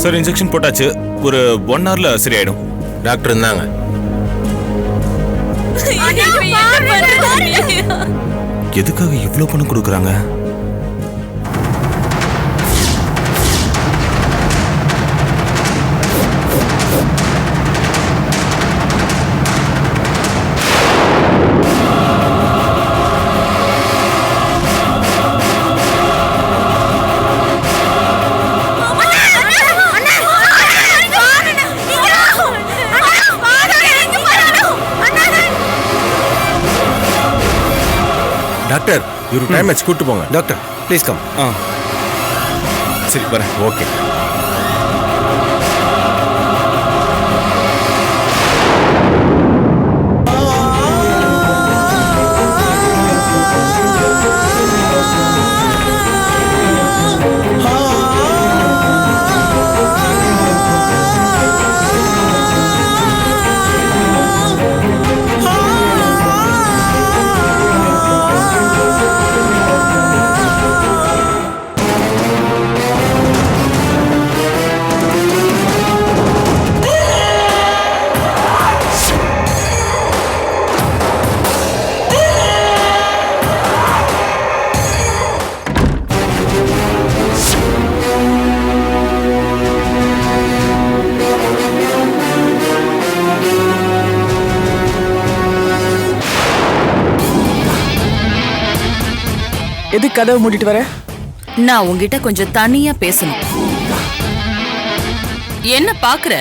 Sir injection போட்டாச்சு, ஒரு 1 hourல சரியாயிடும். டாக்டர் இருந்தாங்க. எதுக்காக இவ்ளோ பணம் கொடுக்குறாங்க? டாக்டர் இவரு டைம் ஆச்சு, கூட்டு போங்க. Doctor please come. சரி வரேன். ஓகே. எது கதவை மூடிட்டு வர? நான் உங்ககிட்ட கொஞ்சம் தனியா பேசணும். என்ன பாக்குற?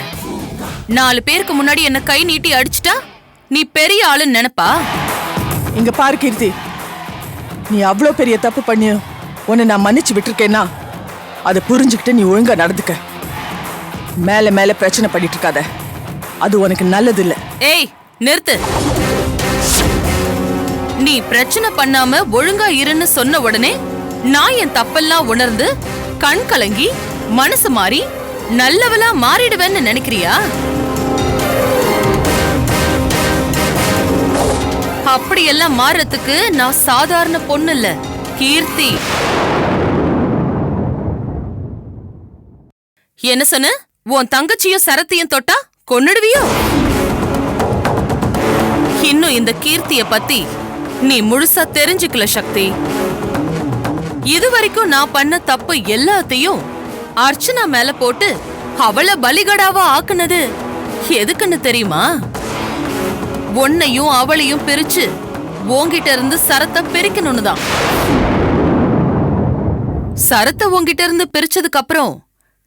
4 பேருக்கு முன்னாடி என்ன கை நீட்டி அடிச்சிட்டா நீ பெரிய ஆளுன்னு நினைப்பா? இங்க பாரு கீர்த்தி, நீ அவ்வளோ பெரிய தப்பு பண்ணி உன்னை நான் மன்னிச்சு விட்டுருக்கேன்னா அதை புரிஞ்சுக்கிட்டு நீ ஒழுங்கா நடந்துக்க. மேல மேல பிரச்சனை பண்ணிட்டு இருக்காத, அது உனக்கு நல்லது இல்ல. ஏய் நிறுத்து. நீ பிரச்சனை பண்ணாம ஒழுங்கா இருன்னு சொன்ன உடனே நான் என் தப்பெல்லாம் உணர்ந்து கண் கலங்கி மனசு மாறி நல்லவளா மாறிடுவேன்னு நினைக்கிறியா? அப்படியெல்லாம் மாறதுக்கு நான் சாதாரண பொண்ணு இல்ல கீர்த்தி. என்ன சொன்ன? உன் தங்கச்சியும் சரத்தையும் தொட்டா கொன்னுடுவியோ? இன்னும் இந்த கீர்த்திய பத்தி நீ முழுசா தெரிஞ்சுக்கல சக்தி. இதுவரைக்கும் நான் பண்ண தப்பு எல்லாத்தையும் அர்ச்சனா மேல போட்டு அவளை பலிகடாவா ஆக்குனது எதுக்குன்னு தெரியுமா? உன்னையும் அவளையும் பிரிச்சு உன்கிட்ட இருந்து சரத்தை பிரிக்கணும்னு தான். சரத்தை உன்கிட்ட இருந்து பிரிச்சதுக்கு அப்புறம்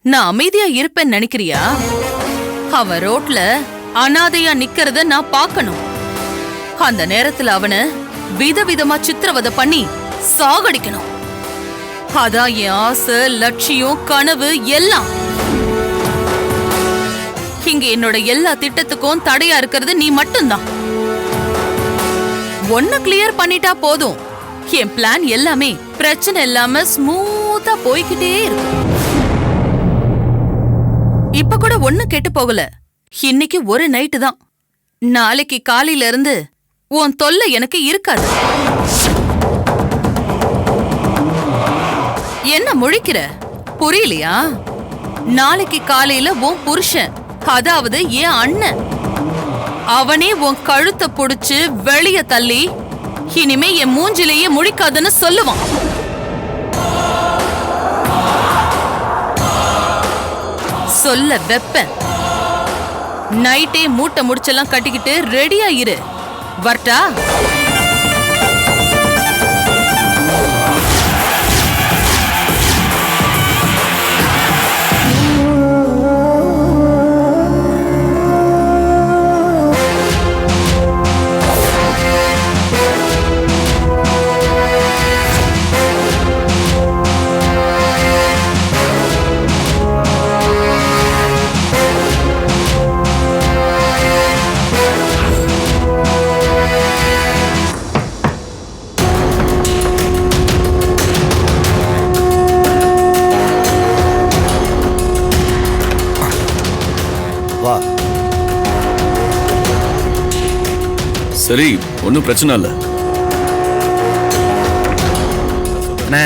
நான் அமைதியா இருப்பேன்னு நினைக்கிறியா? அவன் ரோட்ல அனாதையா நிக்கிறத நான் பார்க்கணும். அந்த நேரத்துல அவனை விதவிதமா சித்திரவதை பண்ணி சாகடிக்கணும். அதான் என் ஆசை, லட்சியம், கனவு எல்லாம். இங்க என்னோட எல்லா திட்டத்துக்கும் தடையா இருக்கிறது நீ மட்டும்தான். ஒன்ன கிளியர் பண்ணிட்டா போதும், என் பிளான் எல்லாமே பிரச்சனை இல்லாம ஸ்மூத்தா போய்கிட்டே இருக்கும். இப்ப கூட ஒண்ணு கெட்டு போகல. இன்னைக்கு ஒரு நைட்டு தான். நாளைக்கு காலையில இருந்து உன் தொல்லை எனக்கு இருக்காது. என்ன முழிக்கிற? புரியலையா? நாளைக்கு காலையில உன் புருஷன், அதாவது என் அண்ணன், அவனே உன் கழுத்தை புடிச்சு வெளிய தள்ளி இனிமே என் மூஞ்சிலேயே முழிக்காதுன்னு சொல்லுவான். சொல்ல வெப்ப. நைட்டே மூட்டை முடிச்செல்லாம் கட்டிக்கிட்டு ரெடியா இரு. வரட்டா? வா. சரி, ஒன்றும் பிரச்சனை இல்லை. அண்ணே,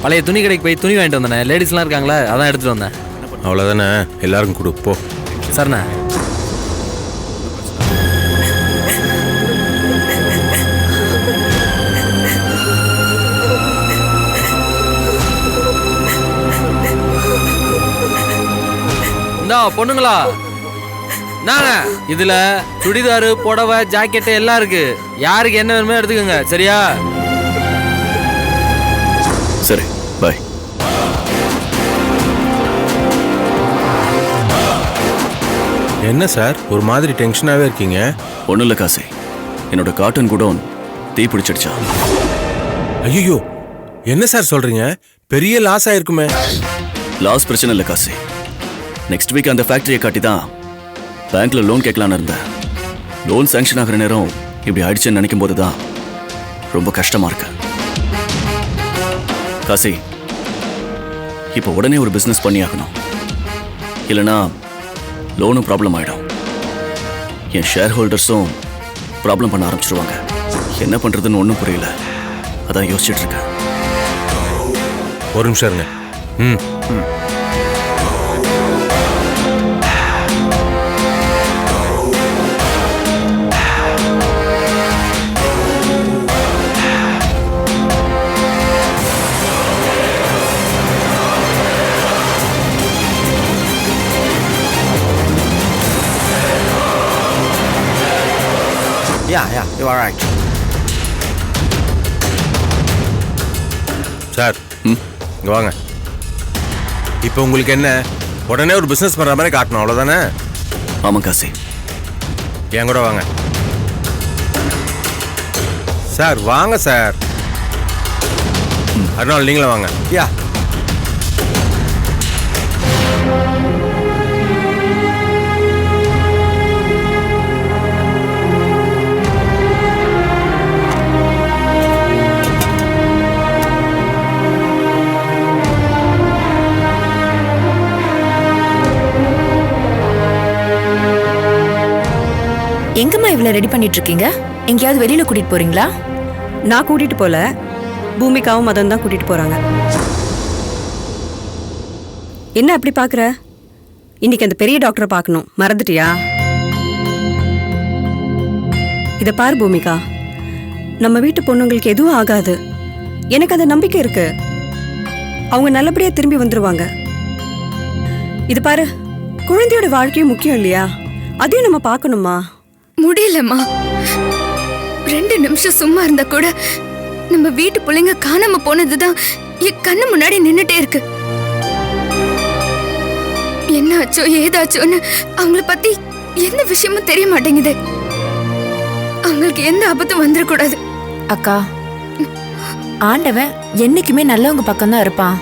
பழைய துணி கடைக்கு போய் துணி வாங்கிட்டு வந்தேண்ணே. லேடிஸ்லாம் இருக்காங்களா, அதான் எடுத்துட்டு வந்தேன். அவ்வளோதானே, எல்லாருக்கும் கொடு போ. சரிண்ணா. இந்தா பொண்ணுங்களா, நாங்க இதுல சுடிதாரு, புடவை, ஜாக்கெட்டு எல்லாம் இருக்கு. யாருக்கு என்ன வேணுமோ எடுத்துக்கோங்க, சரியா? சரி, பாய். என்ன சார் ஒரு மாதிரி டென்ஷனாகவே இருக்கீங்க? ஒன்றும் இல்லை காசி, என்னோட காட்டன் குடோன் தீ பிடிச்சிடுச்சா. ஐயோ, என்ன சார் சொல்றீங்க? பெரிய லாஸ் ஆயிருக்குமே. லாஸ் பிரச்சனை இல்லை காசி. நெக்ஸ்ட் வீக் அந்த ஃபேக்டரியை காட்டி தான் பேங்க்ல லோன் கேட்கலான்னு இருந்தேன். லோன் சாங்ஷன் ஆகிற நேரம் இப்படி ஆயிடுச்சுன்னு நினைக்கும் போது தான் ரொம்ப கஷ்டமா இருக்கு. காசி, இப்போ உடனே ஒரு பிஸ்னஸ் பண்ணி ஆகணும், இல்லைனா லோனும் ப்ராப்ளம் ஆயிடும். என் ஷேர் ஹோல்டர்ஸும் ப்ராப்ளம் பண்ண ஆரம்பிச்சிருவாங்க. என்ன பண்றதுன்னு ஒன்றும் புரியல, அதான் யோசிச்சுட்டு இருக்கேன். ஒரு நிமிஷம் இருங்க. ம் ம் Yeah, you are right. Sir, இங்க வாங்க. இப்போ உங்களுக்கு என்ன, உடனே ஒரு பிஸ்னஸ் பண்ணுற மாதிரி காட்டணும், அவ்வளோதானே? ஆமாம் காசி. என் கூட வாங்க சார். வாங்க சார். அதனால நீங்களும் வாங்க. Yeah. எங்கம்மா இவ்வளவு ரெடி பண்ணிட்டு இருக்கீங்க? எங்கேயாவது வெளியில கூட்டிட்டு போறீங்களா? நான் கூட்டிட்டு போல, பூமிகாவும் மதன் தான் கூட்டிட்டு போறாங்க. என்ன அப்படி பாக்குற? இன்னைக்கு அந்த பெரிய டாக்டரை பார்க்கணும், மறந்துட்டியா? இத பாரு பூமிகா, நம்ம வீட்டு பொண்ணுங்களுக்கு எதுவும் ஆகாது. எனக்கு அந்த நம்பிக்கை இருக்கு. அவங்க நல்லபடியா திரும்பி வந்துருவாங்க. இது பாரு, குழந்தையோட வாழ்க்கையும் முக்கியம் இல்லையா? அதையும் நம்ம பார்க்கணுமா? முடியலம்மா. 2 நிமிஷம் சும்மா இருந்தா கூட நம்ம வீட்டு பிள்ளைங்க காணாம போனதுதான் என் கண்ணு முன்னாடி நின்னுட்டே இருக்கு. என்ன ஆச்சோ ஏதாச்சோன்னு அவங்கள பத்தி எந்த விஷயமும் தெரிய மாட்டேங்குது. அவங்களுக்கு எந்த ஆபத்தும் வந்துடக்கூடாது. அக்கா, ஆண்டவன் என்னைக்குமே நல்லவங்க பக்கம் தான் இருப்பான்.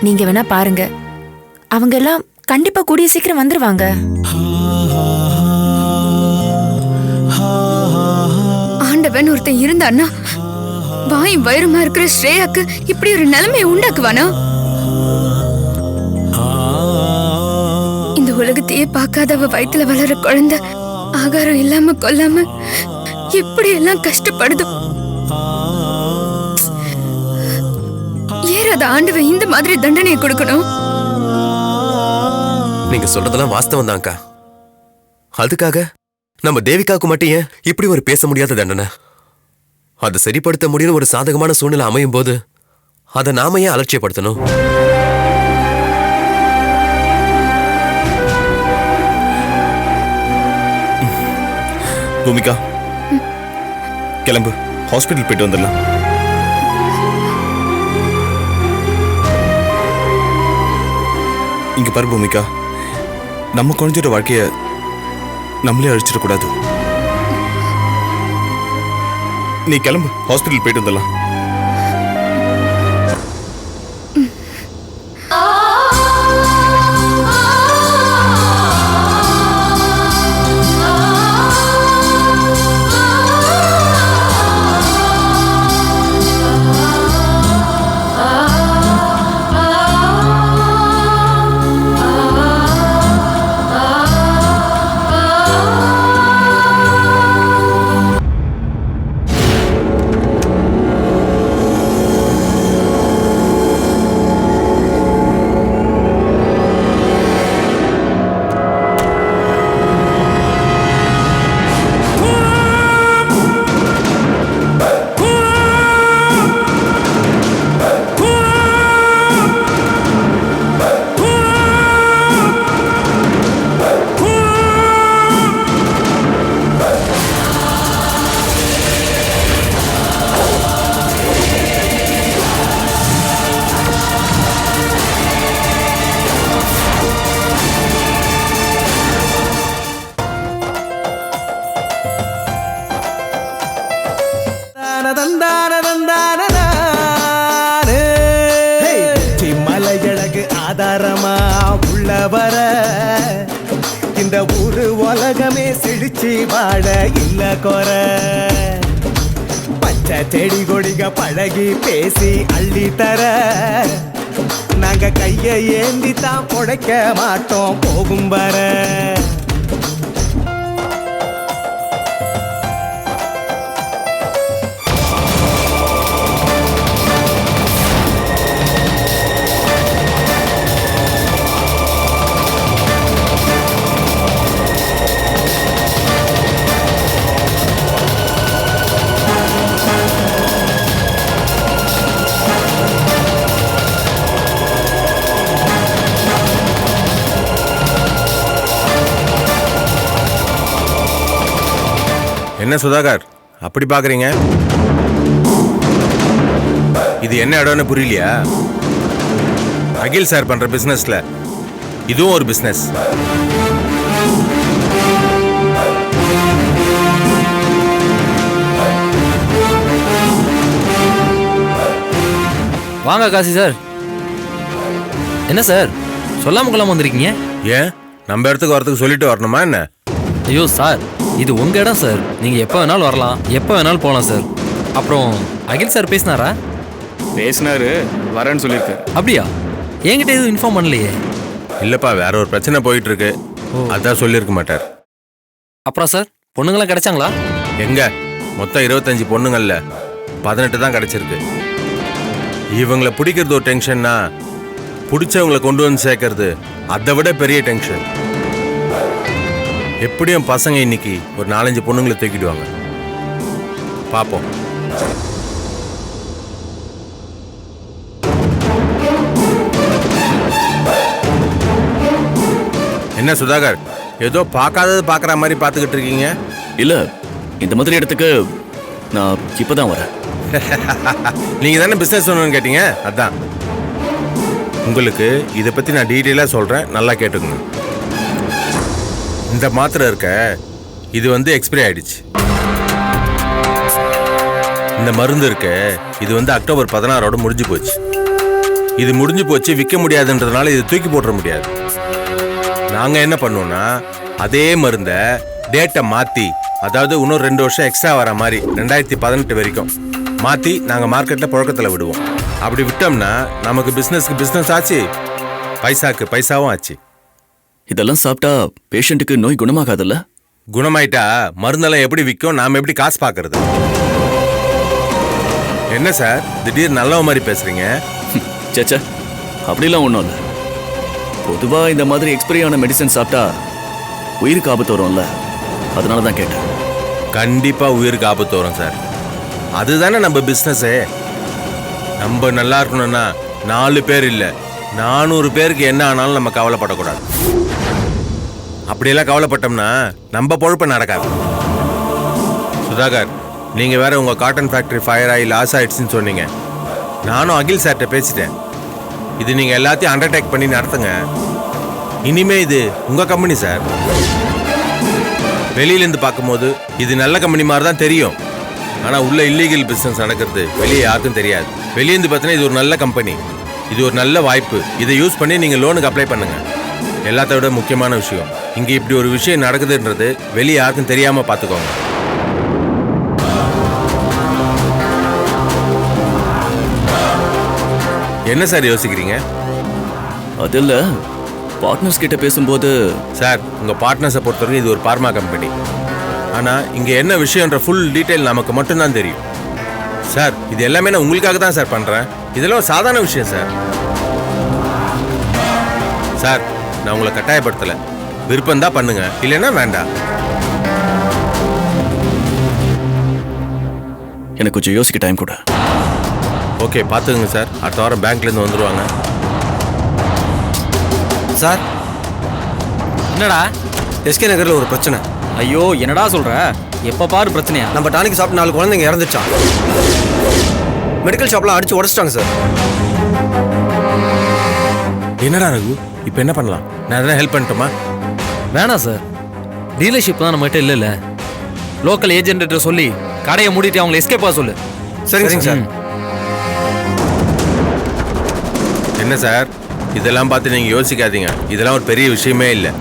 நீங்க வேணா பாருங்க, அவங்க எல்லாம் கண்டிப்பா கூடிய சீக்கிரம் வந்துருவாங்க. ஆண்டவன் ஒருத்தன் இருந்தான்னா வாயும் வயிறுமா இருக்கிற ஸ்ரேயாக்கு இப்படி ஒரு நிலைமையை உண்டாக்குவானா? இந்த உலகத்தையே பார்க்காத அவ வயித்துல வளர குழந்தை ஆகாரம் இல்லாம கொல்லாம எப்படி எல்லாம் கஷ்டப்படுது. ஏறாத ஆண்டவன் இந்த மாதிரி தண்டனையை கொடுக்கணும்? நீங்க சொல்றதெல்லாம் வாஸ்தவம் தான்க்கா. அதுக்காக நம்ம தேவிகாவுக்கு மட்டும் ஏன் இப்படி ஒரு பேச முடியாத தண்டனை? அதை சரிப்படுத்த முடியும் ஒரு சாதகமான சூழ்நிலை அமையும் போது அதை நாம ஏன் அலட்சியப்படுத்தணும்? பூமிகா, கிளம்பு, ஹாஸ்பிட்டல் போயிட்டு வந்துடலாம். இங்க பாரு பூமிகா, நம்ம குழந்தையோட வாழ்க்கைய நம்மளே அழிச்சிடக்கூடாது. நீ கிளம்பு, ஹாஸ்பிட்டல் போயிட்டு வந்துடலாம். ஆதாரமா உள்ள வர இந்த ஊரு உலகமே செழிச்சு வாழ இல்ல குறை. பச்சை செடி கொடிக பழகி பேசி அள்ளி தர நாங்க கைய ஏந்தி தான் பொழைக்க மாட்டோம் போகும் வர. என்ன சுதாகர் அப்படி பாக்குறீங்க? இது என்ன இடம்னு புரியலையா? அகில் சார் பண்ற பிசினஸ்ல இதுவும் ஒரு பிசினஸ். வாங்க காசி சார். என்ன சார் சொல்லாம கொள்ளாம வந்திருக்கீங்க? ஏன் நம்ம இடத்துக்கு வரதுக்கு சொல்லிட்டு வரணுமா என்ன? ஐயோ சார், இது உங்க இடம் சார். நீங்க எப்ப வேணாலும் வரலாம், எப்ப வேணாலும் போகலாம் சார். அப்புறம் அகில் சார் பேசினாரா? பேசினாரு, வரேன்னு சொல்லியிருக்காரு. அப்படியா? என்கிட்ட எதுவும் இன்ஃபார்ம் பண்ணலையே. இல்லப்பா, வேற ஒரு பிரச்சனை போயிட்டு இருக்கு, அதான் சொல்லியிருக்க மாட்டார். அப்புறம் சார் பொண்ணுங்களாம் கிடைச்சாங்களா? எங்க மொத்தம் 25 பொண்ணுங்கள்ல 18 தான் கிடைச்சிருக்கு. இவங்களை பிடிக்கிறது ஒரு டென்ஷன்னா, பிடிச்சவங்களை கொண்டு வந்து சேர்க்கறது அதை விட பெரிய டென்ஷன். எப்படியும் பசங்க இன்னைக்கு ஒரு 4-5 பொண்ணுங்களை தூக்கிடுவாங்க. பார்ப்போம். என்ன சுதாகர், ஏதோ பார்க்காதது பார்க்குற மாதிரி பார்த்துக்கிட்டு இருக்கீங்க? இல்ல, இந்த மாதிரி இடத்துக்கு நான் இப்பதான் வரேன். நீங்க தானே பிசினஸ் ஒன்று கேட்டீங்க, அதான். உங்களுக்கு இதை பத்தி நான் டீட்டெயிலாக சொல்றேன், நல்லா கேட்டுக்கோங்க. இந்த மாத்திரை இருக்க, இது வந்து எக்ஸ்பிரி ஆயிடுச்சு. இந்த மருந்து இருக்க, இது வந்து அக்டோபர் 16 முடிஞ்சு போச்சு. இது முடிஞ்சு போச்சு, விற்க முடியாதுன்றதுனால இது தூக்கி போட்டுற முடியாது. நாங்க என்ன பண்ணுவோம்னா, அதே மருந்தை டேட்டை மாத்தி, அதாவது இன்னும் 2 வருஷம் எக்ஸ்ட்ரா வர மாதிரி 2018 வரைக்கும் மாத்தி நாங்க மார்க்கெட்ல புழக்கத்துல விடுவோம். அப்படி விட்டோம்னா நமக்கு பிசினஸ்க்கு பிசினஸ் ஆச்சு, பைசாக்கு பைசாவும் ஆச்சு. இதெல்லாம் சாப்பிட்டா பேஷண்ட்டுக்கு நோய் குணமாகாதுல்ல? குணமாயிட்டா மருந்தெல்லாம் எப்படி விற்கும், நாம எப்படி காசு பார்க்கறது? என்ன சார் திடீர் நல்லவ மாதிரி பேசுறீங்க? சேச்சா, அப்படிலாம் ஒன்றும் இல்லை. பொதுவாக இந்த மாதிரி எக்ஸ்பைரி ஆன மெடிசன் சாப்பிட்டா உயிருக்கு ஆபத்து வரும்ல, அதனால தான் கேட்டேன். கண்டிப்பா உயிருக்கு ஆபத்து வரும் சார். அதுதானே நம்ம பிஸ்னஸே. நம்ம நல்லா இருக்கணும்னா 4 பேர் இல்லை 400 பேருக்கு என்ன ஆனாலும் நம்ம கவலைப்படக்கூடாது. அப்படியெல்லாம் கவலைப்பட்டோம்னா நம்ம பொழப்பு நடக்காது. சுதாகர், நீங்க வேற உங்க காட்டன் ஃபேக்டரி ஃபயர் ஆகி லாஸ் ஆயிடுச்சுன்னு சொன்னீங்க. நானும் அகில் சார்கிட்ட பேசிட்டேன். இது நீங்க எல்லாத்தையும் அண்டர்டேக் பண்ணி நடத்துங்க. இனிமே இது உங்க கம்பெனி சார். வெளியிலேருந்து பார்க்கும்போது இது நல்ல கம்பெனி மாதிரி தான் தெரியும். ஆனால் உள்ள இல்லீகல் பிஸ்னஸ் நடக்கிறது வெளியே யாருக்கும் தெரியாது. வெளியேருந்து பார்த்தீங்கன்னா இது ஒரு நல்ல கம்பெனி, இது ஒரு நல்ல வாய்ப்பு. இதை யூஸ் பண்ணி நீங்கள் லோனுக்கு அப்ளை பண்ணுங்க. எல்லாத்த விட முக்கியமான விஷயம், இங்கே இப்படி ஒரு விஷயம் நடக்குதுன்றது வெளியே யாருக்கும் தெரியாமல் பார்த்துக்கோங்க. என்ன சார் யோசிக்கிறீங்க? அதில் பார்ட்னர்ஸ் கிட்ட பேசும்போது சார், உங்கள் பார்ட்னர்ஸை பொறுத்தவரைக்கும் இது ஒரு பார்மா கம்பெனி. ஆனால் இங்கே என்ன விஷயன்ற ஃபுல் டீட்டெயில் நமக்கு மட்டும்தான் தெரியும். சார், இது எல்லாமே நான் உங்களுக்காக தான் சார் பண்ணுறேன். இதெல்லாம் சாதாரண விஷயம் சார். சார், நான் உங்களை கட்டாயப்படுத்தலை. விருப்பம் தான் பண்ணுங்க, இல்லைன்னா வேண்டாம். எனக்கு கொஞ்சம் யோசிக்க டைம் கூட. ஓகே, பார்த்துக்குங்க சார். அடுத்த வாரம் பேங்க்லேருந்து வந்துடுவாங்க. சார், என்னடா எஸ்கே நகரில் ஒரு பிரச்சனை. ஐயோ, என்னடா சொல்ற? எப்ப பாரு பிரச்சனையா? நம்ம டானிக்கு சாப்பிட்டு 4 குழந்தைங்க இறந்துச்சான். மெடிக்கல் ஷாப்லாம் அடிச்சு உடச்சிட்டாங்க சார். என்னடா ரகு, இப்போ என்ன பண்ணலாம்? நான் எதனா ஹெல்ப் பண்ணட்டுமா? வேணாம் சார், டீலர்ஷிப் தான் நம்மகிட்ட இல்லைல்ல. லோக்கல் ஏஜென்ட் சொல்லி கடையை மூடிட்டு அவங்களை எஸ்கேப் ஆக சொல்லு. சரிங்க சார். என்ன சார், இதெல்லாம் பார்த்து நீங்கள் யோசிக்காதீங்க. இதெல்லாம் ஒரு பெரிய விஷயமே இல்லை.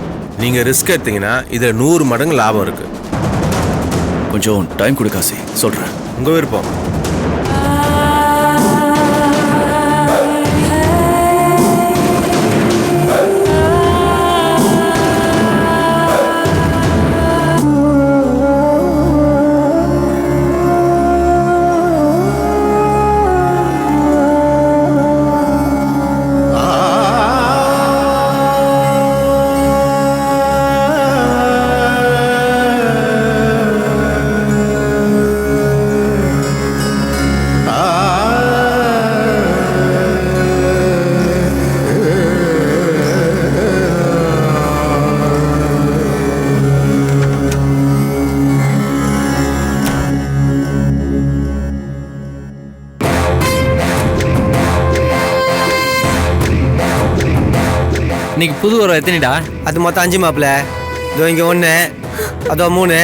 நீங்கள் ரிஸ்க் எடுத்தீங்கன்னா இதில் 100 மடங்கு லாபம் இருக்கு. கொஞ்சம் டைம் கொடு காசி, சொல்கிறேன். உங்கள் விருப்பம். இன்னைக்கு புது ஒரு எத்தனைடா? அது மொத்தம் 5 மாப்பிள்ள. இதோ இங்கே 1, அதோ 3,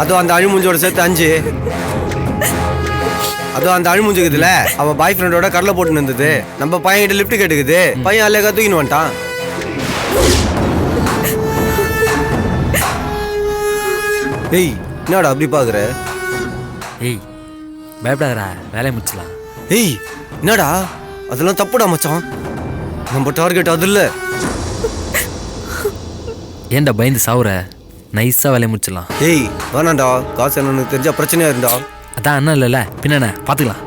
அதோ அந்த அழுமுஞ்சோட சேர்த்து 5. அதோ அந்த அழுமுஞ்சுக்குதுல அவன் பாய் ஃப்ரெண்டோட கடலை போட்டு இருந்தது. நம்ம பையன் கிட்ட லிஃப்ட் கேட்டுக்குது. பையன் அல்ல தூக்கின்னு வந்துட்டான். ஏய் என்னடா அப்படி பாக்குற? ஏய் பயப்படாதடா, வேலையை முடிச்சலாம். ஏய் என்னடா அதெல்லாம் தப்புடா மச்சான். நம்ம டார்கெட் அது இல்லை. ஏன்டா பயந்து சாவுற? நைஸாக வேலையை முடிச்சிடலாம். ஏய் வேணாண்டா, காசு என்னன்னு தெரிஞ்சா பிரச்சனையா இருந்தா. அதான் அண்ணன் இல்லைல்ல, பின்ன பார்த்துக்கலாம்.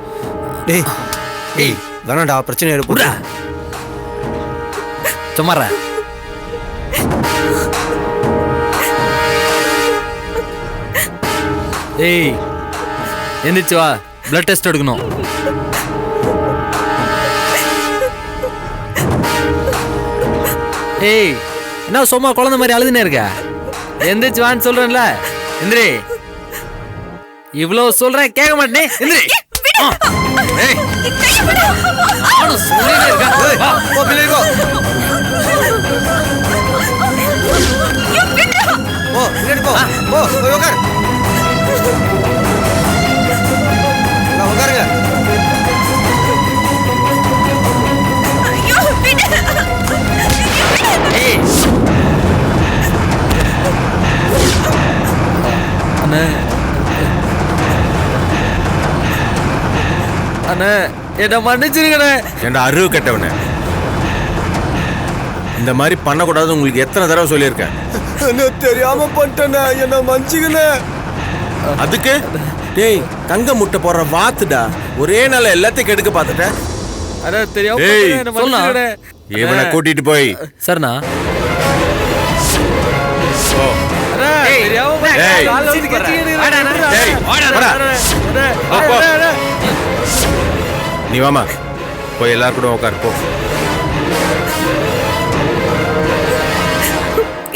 டேய் ஏய் வேணாண்டா, பிரச்சனையா இருப்பா. சும்மாற. ஏய் எந்திரிச்சு வா, பிளட் டெஸ்ட் எடுக்கணும். ஏய் என்ன சும்மா குழந்தை மாதிரி அழுதுனே இருக்க? எந்திரிச்சு வான்னு சொல்றேன்ல, எந்திரி. இவ்வளவு சொல்றேன் கேட்க மாட்டேன், எந்திரி. ஏய் நானும் சொல்லிட்டே இருக்கேன். போ பிள்ளை போ. போ பிள்ளை போ. போ போய் உட்கார். நான் உட்காருங்க. ஏய் அண்ணே அண்ணே என்ன மன்னிச்சிருக்கண்ணே. ஏன்டா அறிவு கெட்டவனே, இந்த மாதிரி பண்ணக்கூடாது உங்களுக்கு எத்தனை தடவை சொல்லியிருக்கேன். என்ன தெரியாம பண்ணிட்டேண்ணே, என்ன மன்னிச்சுக்கண்ணே. அதுக்கு டேய் தங்க முட்டை போடுற வாத்துடா, ஒரே நாள் எல்லாத்தையும் கெடுக்க பார்த்துட்டேன். அண்ணா தெரியாம ஏய் சொன்னா இவனை கூட்டிட்டு போய். சரிண்ணா. ஓ ஏய் நீ வாமா, போய் எல்லாரும் கூட உட்காரு போ.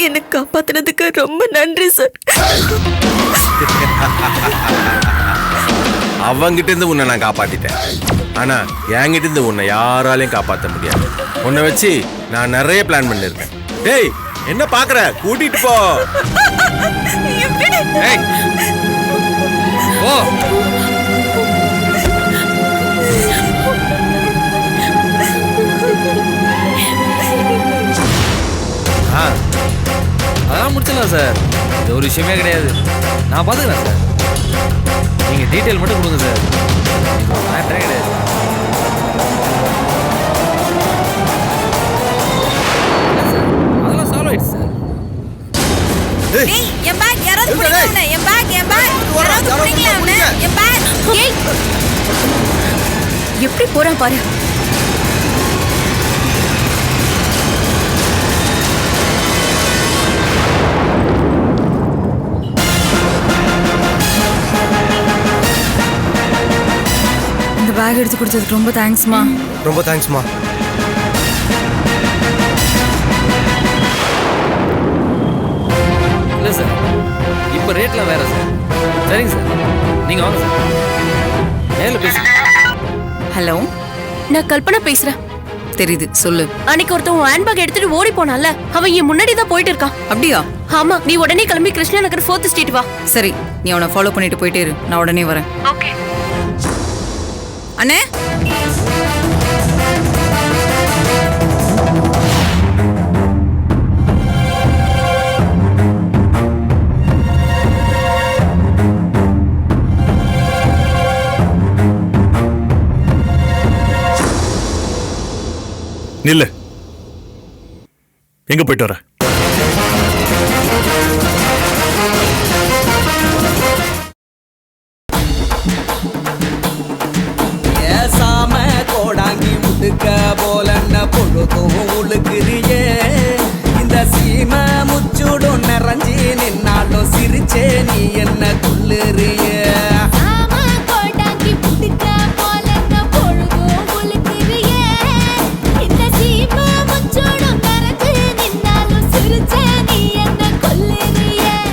என்னை காப்பாத்தினதுக்கு ரொம்ப நன்றி சார். அவங்கிட்ட இருந்து உன்னை நான் காப்பாத்திட்டேன். ஆனா என்கிட்ட இருந்து உன்னை யாராலையும் காப்பாற்ற முடியாது. உன்னை வச்சு நான் நிறைய பிளான் பண்ணிருக்கேன். டேய் என்ன பாக்குற, கூட்டிட்டு போ. ஏய் ஓ அதெல்லாம் முடிச்சிடலாம் சார், இது ஒரு விஷயமே கிடையாது. நான் பார்த்துக்கிறேன் சார், நீங்கள் டீட்டெயில் மட்டும் கொடுங்க சார். மேட்டரே கிடையாது. அதெல்லாம் சால்வ் ஆயிடுச்சு சார். எப்படி போறான் பாரு. இந்த பேக் எடுத்து கொடுத்ததுக்கு ரொம்ப தேங்க்ஸ்மா. ரொம்ப தேங்க்ஸ்மா. இல்லை சார், இப்போ ரேட்லாம் வேற சார். சரிங்க சார், நீங்கள் வாங்க சார், நேரில் பேசுங்க. ஹலோ, நான் கல்பனா பேசுறேன். தெரியுது, சொல்லு. அன்னைக்கு ஒருத்தன் ஹேண்ட்பேக் எடுத்துட்டு ஓடி போனான்ல, அவன் என் முன்னாடி தான் போயிட்டு இருக்கான். அப்படியா? ஆமா, நீ உடனே கிளம்பி கிருஷ்ணா நகர் 4th ஸ்ட்ரீட் வா. சரி, நீ அவனை ஃபாலோ பண்ணிட்டு போயிட்டே இரு, நான் உடனே வரேன். ஓகே அண்ணே. நில்லு. எங்க போயிட்டு வர?